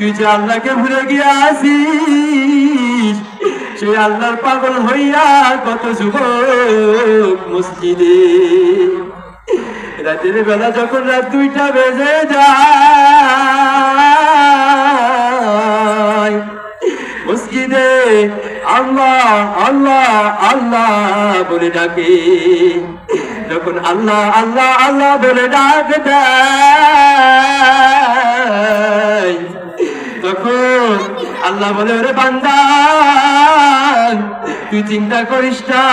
তুই যে আল্লাহকে ভুলে গিয়াছিস, সেই আল্লাহর পাগল হইয়া কত যুবক মসজিদে। রাতের বেলা যখন রাত 2টা বেজে যায়, মসজিদে আল্লাহ আল্লাহ আল্লাহ বলে ডাকে। যখন আল্লাহ আল্লাহ আল্লাহ বলে ডাক দেয়, তখন আল্লাহ বলে, ওরে বান্দা, তুই চিন্তা করিস না,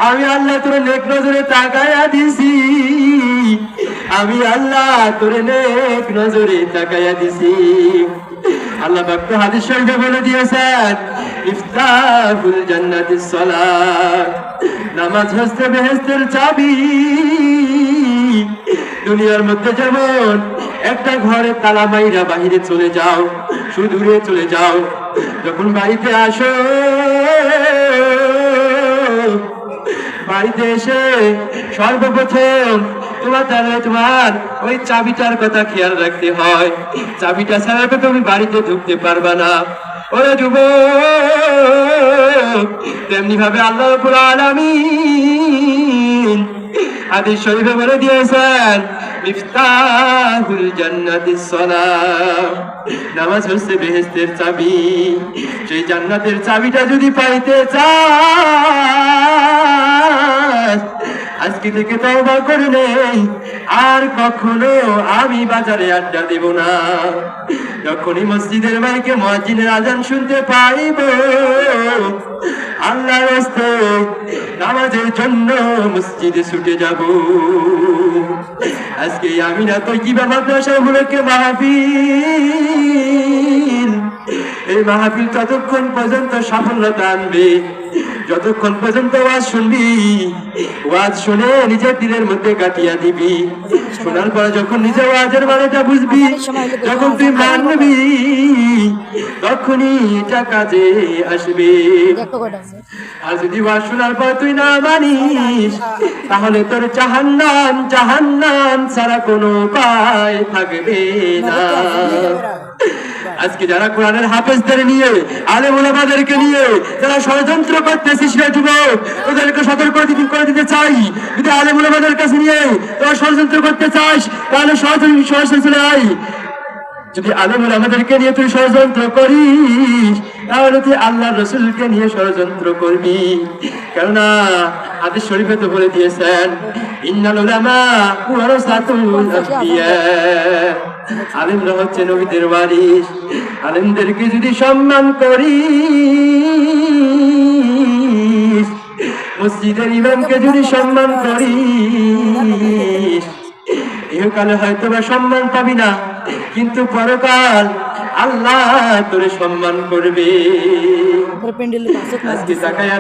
আমি আল্লাহ তোর নেক নজরে তাকায়া দিছি, আমি আল্লাহ তোর নেক নজরে তাকায়া দিছি। আল্লাহ পাক তো হাদিস শরীফে বলে দিয়েছেন, ইফতাহুল জান্নাতিস সালাত, নামাজ হচ্ছে বেহেশতের চাবি। দুনিয়ার মধ্যে যেমন একটা ঘরে তালা মাইরা বাহিরে চলে যাও, সুদূরে চলে যাও, যখন বাড়িতে আসো, বাড়িতে এসে সর্বপ্রথম তোমার ওই চাবিটার কথা খেয়াল রাখতে হয়। চাবিটা ছাড়া তো তুমি বাড়িতে ঢুকতে পারবা না। ওরে যুবক, তেমনি ভাবে আল্লাহ রাব্বুল আলামিন হাদিস শরীফে বলে দিয়েছেন, মিফতাহুল জান্নাতিস সালাত, নামাজ হচ্ছে বেহেশতের চাবি। সেই জান্নাতের চাবিটা যদি পাইতে চাস, আজকে থেকে তওবা করে নেই, আর কখনো আমি বাজারে আড্ডা দেব না। যখনই মসজিদের মাইকে মুয়াজ্জিনের আযান শুনতে পাইব, আল্লাহর রাস্তে নামাজের জন্য মসজিদে ছুটে যাব। আজকে আমিনা তৈয়বা মাদ্রাসা উপলক্ষে মাহফিল, এই মাহফিল ততক্ষণ পর্যন্ত সাফল্যতা আনবে যতক্ষণ পর্যন্ত ওয়াজ শুনবি, ওয়াজ শুনে নিজের দিলের মধ্যে কাটিয়ে দিবি। শোনার পরে যখন নিজে ওয়াজের মানেটা বুঝবি, যখন তুই মানবি, তখনই এটা কাজে আসবে। আর যদি ওয়াজ শোনার পর তুই না মানিস, তাহলে তোর জাহান্নাম জাহান্নাম ছাড়া কোনো উপায় থাকবে না। আজকে যারা কোরআনের হাফেজদের নিয়ে, আলেম ওলামাদেরকে নিয়ে যারা ষড়যন্ত্র করতেছিস রে যুবক, ওদেরকে সতর্ক করে দিতে চাই, যদি আলেম ওলামাদের কাছে নিয়ে তোরা ষড়যন্ত্র করতে চাস, তাহলে সরাসরি চলে আয়। যদি আলেম ওলামাদেরকে নিয়ে তুই ষড়যন্ত্র করিস, তাহলে তুই আল্লাহর রাসূলকে নিয়ে ষড়যন্ত্র করবি। কেননা হাদিস শরীফে তো বলে দিয়েছেন, ইন্নাল উলামা ওয়ারাসাতুল আমবিয়া, আলেমরা হচ্ছে নবীদের ওয়ারিস। আলেমদেরকে যদি সম্মান করিস, মসজিদের ইমামকে যদি সম্মান করিস, ইহকালে হয়তো বা সম্মান পাবি না, কিন্তু পরকাল আল্লাহ তোরে সম্মান করবে। আজকে তাকায়া